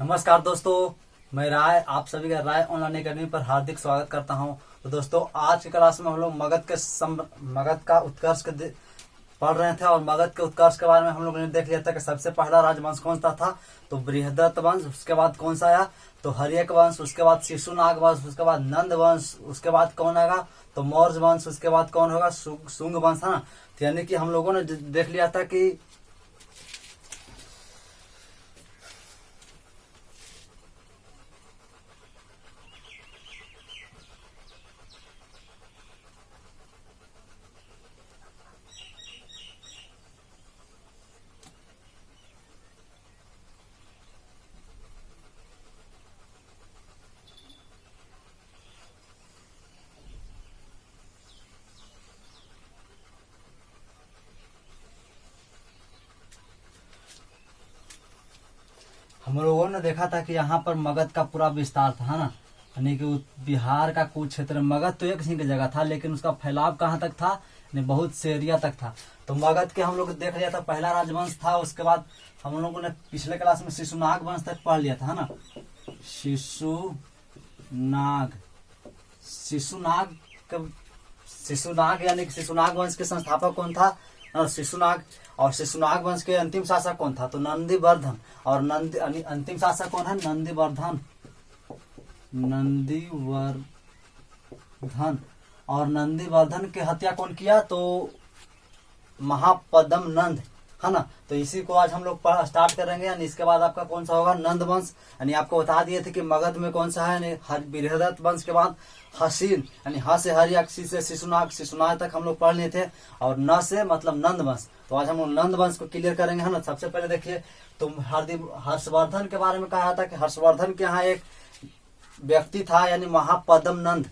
नमस्कार दोस्तों, मैं राय आप सभी का राय ऑनलाइन अकेडमी पर हार्दिक स्वागत करता हूं। तो दोस्तों, आज की क्लास में हम लोग मगध का उत्कर्ष पढ़ रहे थे और मगध के उत्कर्ष के बारे में हम लोगों ने देख लिया था कि सबसे पहला राजवंश कौन सा था। तो बृहदत्त वंश, उसके बाद कौन सा आया तो हर्यक वंश, उसके बाद शिशुनाग वंश, उसके बाद नंद वंश, उसके बाद कौन आएगा तो मौर्य वंश, उसके बाद कौन होगा शुंग वंश है ना। तो यानी कि हम लोगों ने देख लिया था कि हम लोगों ने देखा था कि यहाँ पर मगध का पूरा विस्तार था है ना। यानी कि बिहार का कुछ क्षेत्र मगध तो एक ही की जगह था, लेकिन उसका फैलाव कहाँ तक था, यानी बहुत से एरिया तक था। तो मगध के हम लोग देख लिया था, पहला राजवंश था। उसके बाद हम लोगों ने पिछले क्लास में शिशुनाग वंश तक पढ़ लिया था है ना। शिशुनाग यानी कि शिशुनाग वंश के संस्थापक कौन था और शिशुनाग वंश के अंतिम शासक कौन था तो नंदीवर्धन। और अंतिम शासक कौन है नंदीवर्धन। और नंदीवर्धन की हत्या कौन किया तो महापद्म नंद है ना। तो इसी को आज हम लोग स्टार्ट करेंगे। यानी इसके बाद आपका कौन सा होगा नंद वंश। यानी आपको बता दिए थे कि मगध में कौन सा है बृहदत्त वंश के बाद हसीन, यानी ह से हर्यक, सी से शिशुनाग तक हम लोग पढ़ लिए थे, और न से मतलब नंद वंश। तो आज हम लोग नंद वंश को क्लियर करेंगे है ना। सबसे पहले देखिए, तुम हर्षवर्धन के बारे में कहा था कि हर्षवर्धन के यहाँ एक व्यक्ति था, यानी महापद्म नंद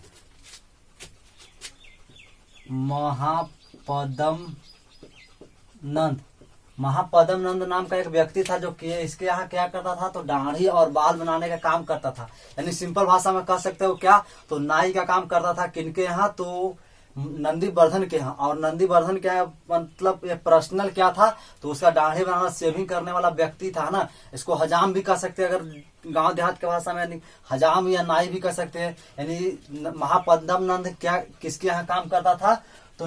नाम का एक व्यक्ति था, जो कि इसके यहाँ क्या करता था तो दाढ़ी और बाल बनाने का काम करता था। यानी सिंपल भाषा में कह सकते हो क्या तो नाई का काम करता था। किनके यहाँ तो नंदीवर्धन के यहाँ। और नंदीवर्धन क्या मतलब ये पर्सनल क्या था तो उसका दाढ़ी बनाना शेविंग करने वाला व्यक्ति था ना। इसको हजाम भी कह सकते हैं अगर गांव देहात के भाषा में, यानी हजाम या नाई भी कह सकते हैं। यानी महापद्म नंद क्या किसके यहाँ काम करता था तो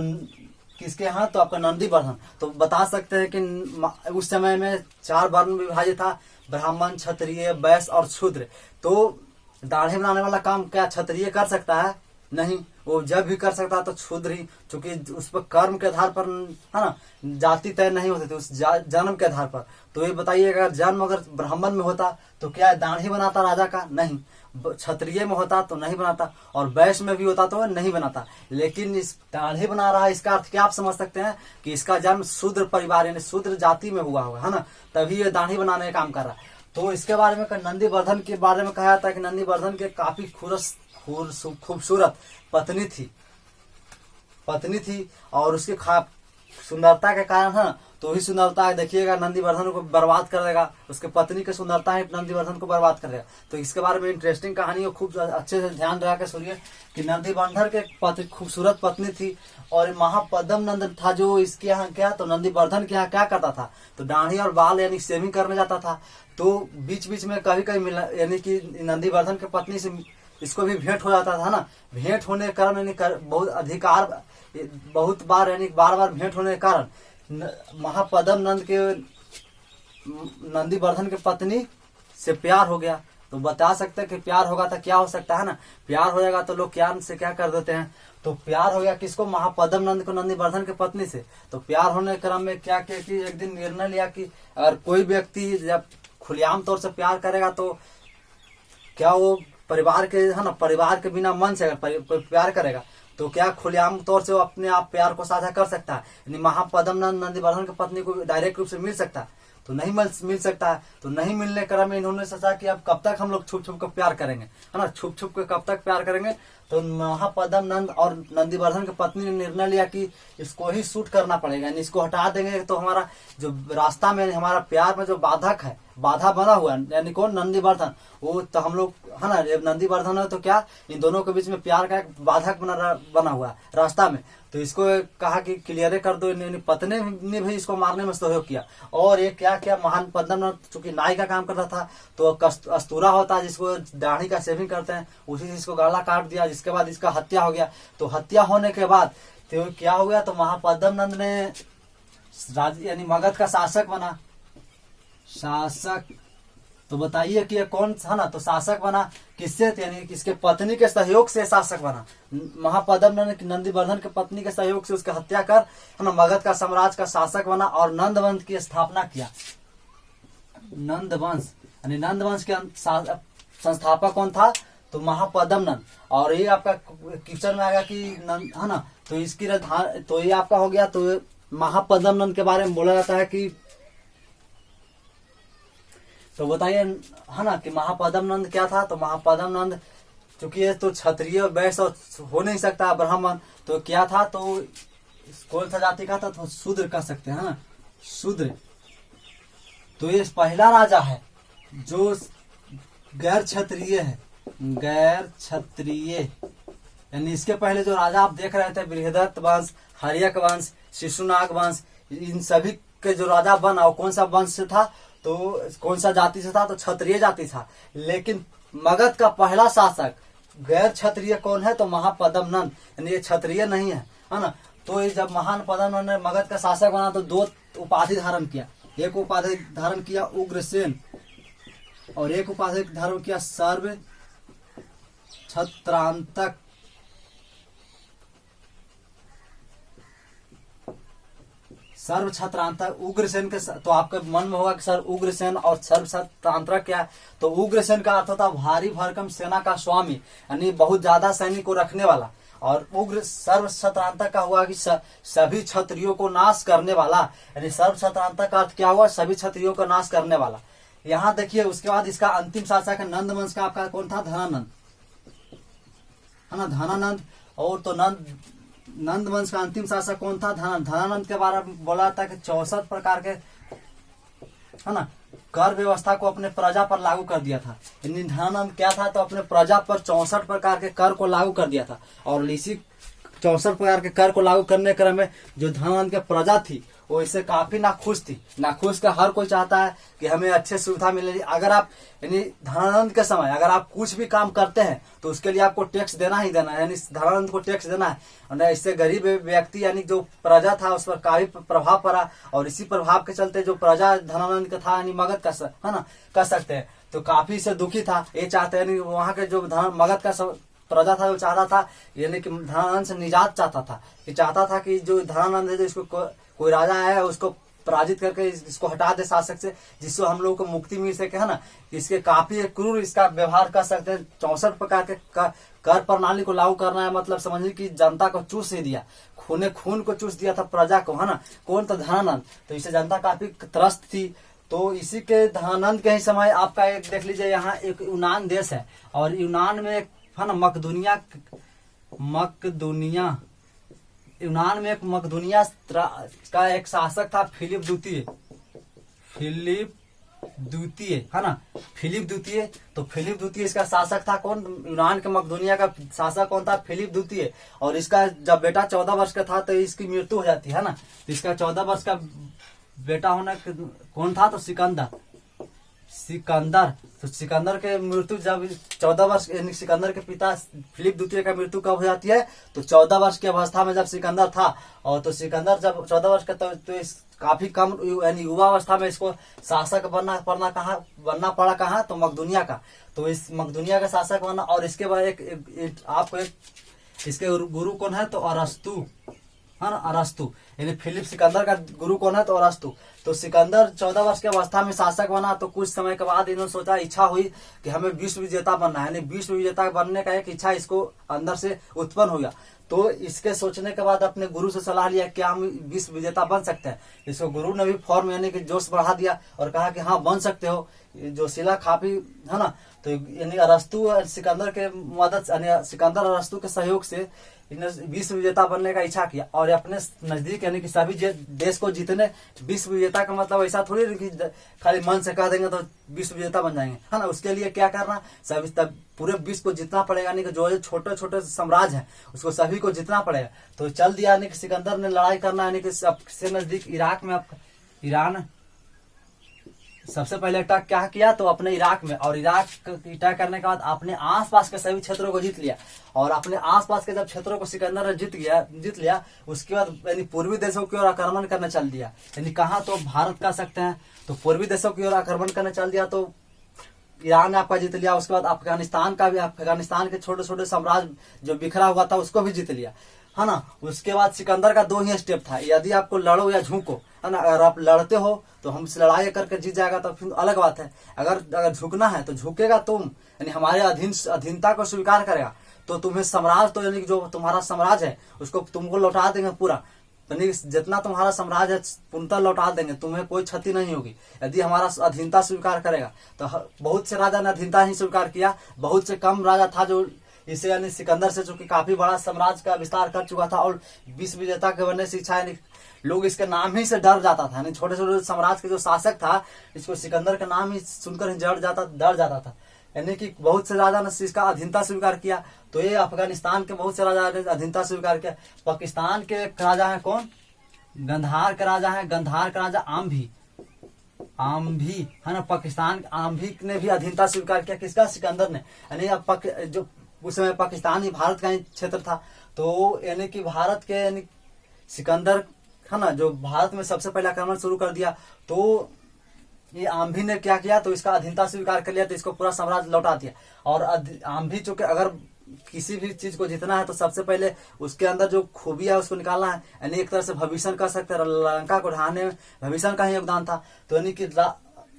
किसके यहाँ तो आपका नंदीवर्धन। तो बता सकते हैं कि उस समय में 4 वर्ण विभाजित था, ब्राह्मण, क्षत्रिय, वैश्य और शूद्र। तो दाढ़ी बनाने वाला काम क्या क्षत्रिय कर सकता है नहीं, वो जब भी कर सकता है तो शूद्र ही, क्योंकि उस पर कर्म के आधार पर है ना जाति तय नहीं होती थी, उस जन्म के आधार पर। तो ये बताइए अगर जन्म अगर ब्राह्मण में होता तो क्या दाढ़ी बनाता राजा का नहीं, क्षत्रिय में होता तो नहीं बनाता, और वैश्य में भी होता तो नहीं बनाता। लेकिन इस दाढ़ी बना रहा है, इसका अर्थ क्या आप समझ सकते हैं कि इसका जन्म शूद्र परिवार यानी शूद्र जाति में हुआ होगा है ना, तभी ये दाढ़ी बनाने का काम कर रहा है। तो इसके बारे में नंदीवर्धन के बारे में कहा जाता है कि नंदीवर्धन के काफी खूबसूरत पत्नी थी और उसकी सुंदरता के कारण है तो ही सुंदरता देखिएगा नंदीवर्धन को बर्बाद कर देगा। उसके पत्नी की सुंदरता ही नंदीवर्धन को बर्बाद कर देगा। तो इसके बारे में इंटरेस्टिंग कहानी है, खूब अच्छे से ध्यान रखा के सुनिए कि नंदीवर्धन के खूबसूरत पत्नी थी और महापद्म नंद था, जो इसके यहाँ क्या तो नंदीवर्धन के यहाँ क्या करता था तो दाढ़ी और बाल यानी शेविंग करने जाता था। तो बीच बीच में कभी कभी मिला, यानी कि नंदीवर्धन के पत्नी से इसको भी भेंट हो जाता था ना। भेंट होने के कारण बहुत बार यानी बार भेंट होने के कारण महापद्म नंदीवर्धन के पत्नी से प्यार हो गया। तो बता सकते हैं कि प्यार होगा तो क्या हो सकता है ना, प्यार हो जाएगा तो लोग प्यार से क्या कर देते हैं तो प्यार हो गया किसको महापद्म नंद को नंदीवर्धन के पत्नी से। तो प्यार होने के क्रम में क्या किया कि एक दिन निर्णय लिया कि अगर कोई व्यक्ति जब खुलेआम तौर से प्यार करेगा तो क्या वो परिवार के है ना, परिवार के बिना मन से अगर कोई प्यार करेगा तो क्या खुलेआम तौर से वो अपने आप प्यार को साझा कर सकता है। यानी महापद्म नंदीवर्धन की पत्नी को डायरेक्ट रूप से मिल सकता है तो नहीं मिल सकता है। तो नहीं मिलने क्रम में इन्होंने सोचा कि अब कब तक हम लोग छुप छुप कर प्यार करेंगे है ना, छुप छुप के कब तक प्यार करेंगे। तो महापद्म नंद और नंदीवर्धन की पत्नी ने निर्णय लिया कि इसको ही शूट करना पड़ेगा, यानी इसको हटा देंगे तो हमारा जो रास्ता में हमारा प्यार में जो बाधक है, बाधा बना हुआ है, यानी कौन, नंदीवर्धन, वो तो हम लोग है ना, जब नंदीवर्धन है तो क्या इन दोनों के बीच में प्यार का एक बाधक बना हुआ है रास्ता में, तो इसको कहा कि क्लियर कर दो। पत्नी ने भी इसको मारने में सहयोग किया। और ये क्या क्या महान पद्मनाभ चूंकि नाई का काम करता था, तो अस्तूरा होता है जिसको दाढ़ी का शेविंग करते हैं, उसी से इसको गला काट दिया, जिसके बाद इसका हत्या हो गया। तो हत्या होने के बाद तो क्या हो गया, तो महापद्मनंद ने यानी मगध का शासक बना। शासक तो बताइए कि ये कौन था ना, तो शासक बना किससे, यानी इसके पत्नी के सहयोग से शासक बना। महापद्मनंद नंदीवर्धन के पत्नी के सहयोग से उसकी हत्या कर है ना मगध का साम्राज्य का शासक बना और नंद वंश की स्थापना किया। नंद वंश यानी नंद वंश के संस्थापक कौन था, तो महापद्मनंद। और ये आपका क्वेश्चन में आएगा कि नंद है ना, तो इसकी तो ये आपका हो गया। तो महापद्मनंद के बारे में बोला जाता है कि, तो बताइए है ना कि महापद्मनंद क्या था। तो महापद्मनंद चूंकि ये तो क्षत्रिय वैश्य हो नहीं सकता ब्राह्मण, तो क्या था, तो कौन सा जाति का था, तो शूद्र कह सकते हैं, शूद्र। तो ये पहला राजा है जो गैर क्षत्रिय है, गैर क्षत्रिय। यानी इसके पहले जो राजा आप देख रहे थे, बृहदत्त वंश, हर्यक वंश, शिशुनाग वंश, इन सभी के जो राजा बना वो कौन सा वंश से था, तो कौन सा जाति से था, तो क्षत्रिय जाति था। लेकिन मगध का पहला शासक गैर क्षत्रिय कौन है, तो महापद्मनंद, यानी ये क्षत्रिय नहीं है ना। तो ये जब महान पद्मनंद ने मगध का शासक बना तो दो उपाधि धारण किया। एक उपाधि धारण किया उग्रसेन और एक उपाधि धारण किया सर्व छत्रांतक। सर्व छत्रांतक उग्रसेन के, तो आपके मन में होगा कि सर उग्रसेन और सर्व छत्रांतक क्या है। तो उग्रसेन का अर्थ होता भारी भरकम सेना का स्वामी, यानी बहुत ज्यादा सैनिक को रखने वाला। और उग्र सर्व छत्रांतक का हुआ कि सभी क्षत्रियों को नाश करने वाला, यानी सर्व छत्रांतक का अर्थ क्या हुआ, सभी क्षत्रियों को नाश करने वाला। यहाँ देखिए उसके बाद इसका अंतिम शासक है नंद वंश का, आपका कौन था, धनानंद है ना, धनानंद। और तो नंद वंश का अंतिम शासक कौन था, धनानंद के बारे में बोला था कि 64 प्रकार के है ना कर व्यवस्था को अपने प्रजा पर लागू कर दिया था। यानी धनानंद क्या था, तो अपने प्रजा पर 64 प्रकार के कर को लागू कर दिया था। और इसी 64 प्रकार के कर को लागू करने क्रम में जो धनानंद की प्रजा थी वो इससे काफी नाखुश थी। नाखुश का हर कोई चाहता है कि हमें अच्छे सुविधा मिले। अगर आप यानी धनानंद के समय अगर आप कुछ भी काम करते हैं तो उसके लिए आपको टैक्स देना ही देना है, यानी धनानंद को टैक्स देना है। और इससे गरीब व्यक्ति यानी जो प्रजा था उस पर काफी प्रभाव पड़ा। और इसी प्रभाव के चलते जो प्रजा धनानंद का था यानी मगध का है ना कह सकते हैं, तो काफी से दुखी था। ये चाहते यानी वहाँ के जो मगध का प्रजा था वो चाहता था यानी कि धनानंद से निजात चाहता था, कि चाहता था कि जो धनानंद है जो इसको कोई राजा आया है उसको पराजित करके इसको हटा दे शासक से, जिससे हम लोगों को मुक्ति मिल सके है ना। इसके काफी क्रूर इसका व्यवहार कर सकते हैं। 64 प्रकार के कर प्रणाली को लागू करना है, मतलब समझिए कि जनता को चूस ही दिया, खून को चूस दिया था प्रजा को है ना। कौन, तो धनानंद। तो इससे जनता काफी त्रस्त थी। तो इसी के धनानंद के ही समय आपका एक देख लीजिए, यहाँ एक यूनान देश है और यूनान में एक है ना मकदूनिया यूनान में एक मकदूनिया का एक शासक था फिलिप द्वितीय है ना, फिलिप द्वितीय। तो फिलिप द्वितीय इसका शासक था। कौन, यूनान के मकदूनिया का शासक कौन था, फिलिप द्वितीय। और इसका जब बेटा 14 वर्ष का था तो इसकी मृत्यु हो जाती है ना। तो इसका 14 वर्ष का बेटा होना कौन था, तो सिकंदर। तो सिकंदर के मृत्यु जब 14 वर्ष यानी सिकंदर के पिता फिलिप द्वितीय का मृत्यु कब हो जाती है, तो 14 वर्ष की अवस्था में जब सिकंदर था। और तो सिकंदर जब 14 वर्ष का तो इस काफी कम यानी युवा अवस्था में इसको शासक बनना पड़ा कहाँ, तो मकदूनिया का। तो इस मकदूनिया का शासक बना। और इसके बाद आपको इसके गुरु कौन है, तो अरस्तु है ना, अरस्तु। यानी फिलिप सिकंदर का गुरु कौन है, तो अरस्तु। तो सिकंदर 14 वर्ष की अवस्था में शासक बना। तो कुछ समय के बाद इन्होंने सोचा, इच्छा हुई कि हमें विश्व विजेता बनना है, यानी विश्व विजेता बनने का एक इच्छा इसको अंदर से उत्पन्न हो गया। तो इसके सोचने के बाद अपने गुरु से सलाह लिया क्या हम विश्व विजेता बन सकते हैं। इसको गुरु ने भी फॉर्म यानी कि जोश बढ़ा दिया और कहा कि हाँ बन सकते हो। जोशीला काफी है ना, तो यानी अरस्तु और सिकंदर के मदद यानी सिकंदर और अरस्तु के सहयोग से इन्हें विश्व विजेता बनने का इच्छा किया और अपने नजदीक यानी कि सभी देश को जीतने। विश्व विजेता का मतलब ऐसा थोड़ी कि खाली मन से कह देंगे तो विश्व विजेता बन जाएंगे, है ना। उसके लिए क्या करना, सभी तब पूरे विश्व को जीतना पड़ेगा, यानी कि जो छोटे छोटे साम्राज्य हैं उसको सभी को जीतना पड़ेगा। तो चल दिया यानी कि सिकंदर ने लड़ाई करना, यानी कि सबसे नजदीक इराक में, ईरान सबसे पहले अटैक क्या किया तो अपने इराक में, और इराक अटैक करने के बाद अपने आसपास के सभी क्षेत्रों को जीत लिया। और अपने आसपास के जब क्षेत्रों को सिकंदर ने जीत लिया उसके बाद यानी पूर्वी देशों की ओर आक्रमण करने चल दिया। यानी कहा तो भारत कह सकते हैं, तो पूर्वी देशों की ओर आक्रमण करने चल दिया। तो ईरान ने आपका जीत लिया, उसके बाद अफगानिस्तान का भी, अफगानिस्तान के छोटे छोटे साम्राज्य जो बिखरा हुआ था उसको भी जीत लिया, है ना। उसके बाद सिकंदर का 2 ही स्टेप था, यदि आपको लड़ो या झुको, है ना। अगर आप लड़ते हो तो हमसे लड़ाई करके जीत जाएगा तो फिर अलग बात है। अगर झुकना है तो झुकेगा तुम, यानी हमारे अधीनता को स्वीकार करेगा तो तुम्हें साम्राज्य, तो यानी जो तुम्हारा साम्राज्य है उसको तुमको लौटा देंगे पूरा, यानी जितना तुम्हारा साम्राज्य है पूर्णतः लौटा देंगे, तुम्हें कोई क्षति नहीं होगी यदि हमारा अधीनता स्वीकार करेगा। तो बहुत से राजा ने अधीनता ही स्वीकार किया, बहुत से कम राजा था जो इसे यानी सिकंदर से, चूंकि काफी बड़ा साम्राज्य का विस्तार कर चुका था और विश्व विजेता के बनने से इच्छा, यानी लोग इसके नाम ही से डर जाता था, यानी छोटे छोटे साम्राज्य के जो शासक था इसको सिकंदर का नाम ही सुनकर ही डर जाता था। यानी कि बहुत से राजा ने इसका अधीनता स्वीकार किया। तो ये अफगानिस्तान के बहुत से राजा ने अधीनता स्वीकार किया। पाकिस्तान के राजा है कौन, गंधार का राजा है, गंधार का राजा आमभी है ना। पाकिस्तान आमभी ने भी अधीनता स्वीकार किया, किसका, सिकंदर ने। यानी जो उस समय पाकिस्तान ही भारत का ही क्षेत्र था, तो यानी कि भारत के यानी सिकंदर है ना जो भारत में सबसे पहले आक्रमण शुरू कर दिया। तो ये आमभी ने क्या किया तो इसका अधीनता स्वीकार कर लिया, तो इसको पूरा साम्राज्य लौटा दिया। और आमभी चूंकि अगर किसी भी चीज को जीतना है तो सबसे पहले उसके अंदर जो खूबियां है उसको निकालना है, यानी एक तरह से भविष्य कर सकते हैं। लंका को ढहाने में भविष्य का ही योगदान था। तो यानी कि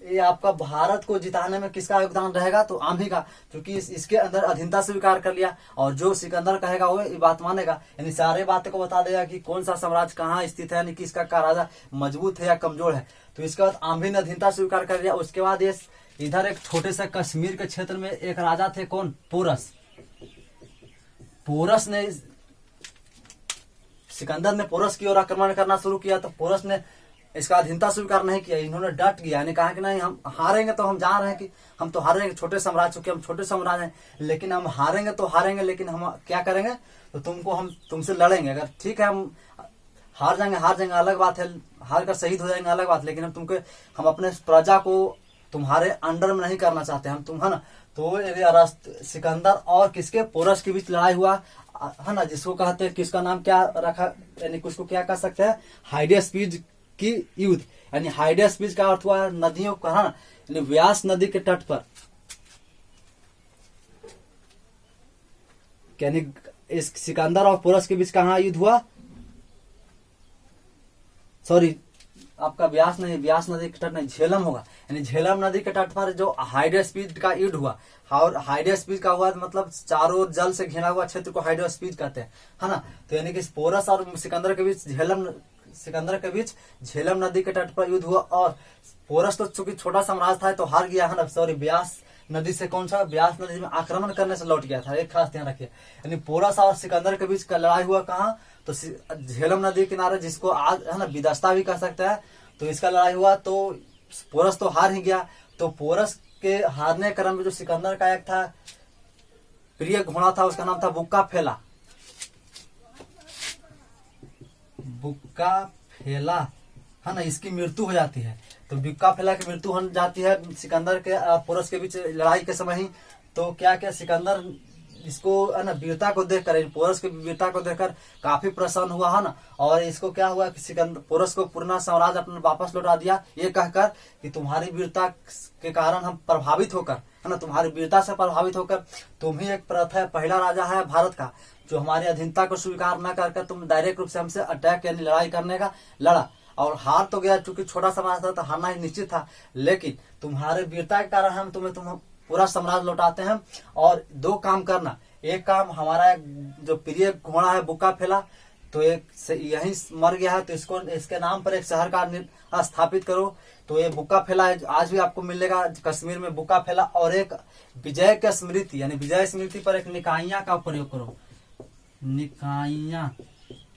ये आपका भारत को जिताने में किसका योगदान रहेगा तो आमभी का, क्योंकि इसके अंदर अधीनता स्वीकार कर लिया और जो सिकंदर कहेगा वो ये बात मानेगा, यानी सारे बातें को बता देगा कि कौन सा साम्राज्य कहाँ स्थित है, यानी कि इसका राजा मजबूत है या कमजोर है। तो इसके बाद आमभी ने अधीनता स्वीकार कर लिया। उसके बाद ये इधर एक छोटे से कश्मीर के क्षेत्र में एक राजा थे, कौन, पोरस ने, सिकंदर ने पोरस की ओर आक्रमण करना शुरू किया। तो पोरस ने इसका अधीनता स्वीकार नहीं किया, इन्होंने डट गया, यानी कहा कि नहीं हम हारेंगे तो हम जान रहे हैं कि हम तो हारेंगे, छोटे साम्राज्य, चूंकि हम छोटे साम्राज्य हैं, लेकिन हम हारेंगे तो हारेंगे, लेकिन हम क्या करेंगे तो हम तुमसे लड़ेंगे। अगर ठीक है हम हार जाएंगे अलग बात है, हार कर शहीद हो जाएंगे अलग बात, लेकिन हम अपने प्रजा को तुम्हारे अंडर में नहीं करना चाहते हम, तुम है ना। तो सिकंदर और किसके, पोरस के बीच लड़ाई हुआ, है ना, जिसको कहते हैं, किसका नाम क्या रखा, यानी उसको क्या कह सकते हैं, हाइडेस्पीज की युद्ध। यानी हाइडेस्पीज का अर्थ हुआ नदियों का, है ना, यानी व्यास नदी के तट पर, यानी इस सिकंदर और पोरस के बीच कहाँ युद्ध हुआ, सॉरी आपका व्यास नदी के तट नहीं, झेलम होगा, यानी झेलम नदी के तट पर जो हाइडेस्पीड का युद्ध हुआ। और हाइडेस्पीड का हुआ मतलब चारों ओर जल से घिरा हुआ क्षेत्र को हाइडेस्पीड कहते हैं, है ना। तो यानी कि पोरस और सिकंदर के बीच झेलम नदी के तट पर युद्ध हुआ। और पोरस तो चूंकि छोटा साम्राज्य था तो हार गया, है ना, सॉरी व्यास नदी से, कौन सा, व्यास नदी में आक्रमण करने से लौट गया था, एक खास ध्यान रखिए। यानी पोरस और सिकंदर के बीच का लड़ाई हुआ कहाँ तो झेलम नदी किनारे, जिसको आज है ना विदस्ता भी कह सकते हैं। तो इसका लड़ाई हुआ तो पोरस तो हार ही गया। तो पोरस के हारने क्रम में जो सिकंदर का एक था प्रिय घोड़ा था, उसका नाम था बुक्का फेला, है ना, इसकी मृत्यु हो जाती है। तो बुक्का फेला की मृत्यु हो जाती है सिकंदर के पोरस के बीच लड़ाई के समय ही। तो क्या क्या सिकंदर इसको है ना वीरता को देखकर, पोरस की वीरता को देखकर काफी प्रसन्न हुआ, है ना। और इसको क्या हुआ कि सिकंदर पोरस को पूर्ण साम्राज्य अपने वापस लौटा दिया, ये कहकर कि तुम्हारी वीरता के कारण हम प्रभावित होकर, है ना, तुम्हारी वीरता से प्रभावित होकर तुम ही एक पहला राजा है भारत का जो हमारी अधीनता को स्वीकार न कर तुम डायरेक्ट रूप से हमसे अटैक यानी लड़ाई करने का लड़ा। और हार तो गया, चूंकि छोटा समाज था तो हारना ही निश्चित था, लेकिन तुम्हारे वीरता के कारण हम तुम्हें पूरा साम्राज्य लौटाते हैं। और 2 काम करना, एक काम हमारा जो प्रिय घोड़ा है बुक्का फेला, तो एक यही मर गया है, तो इसको इसके नाम पर एक शहर का स्थापित करो। तो ये बुक्का फेला है, आज भी आपको मिलेगा कश्मीर में बुक्का फेला। और एक विजय की स्मृति यानी विजय स्मृति पर एक निकाइया का प्रयोग करो,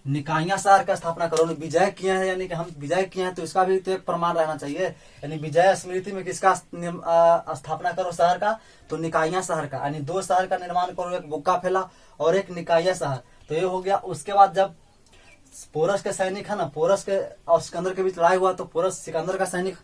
निकाइया शहर का स्थापना करो। विजय किए हैं यानी कि हम विजय किए हैं, तो इसका भी तो एक प्रमाण रहना चाहिए। यानी विजय स्मृति में किसका स्थापना करो शहर का, तो निकाइया शहर का। यानी 2 शहर का निर्माण करो, एक बुक्का फेला और एक निकाइया शहर। तो ये हो गया। उसके बाद जब पोरस के सैनिक है ना, पोरस के और सिकंदर के बीच लड़ाई हुआ, तो पोरस सिकंदर का सैनिक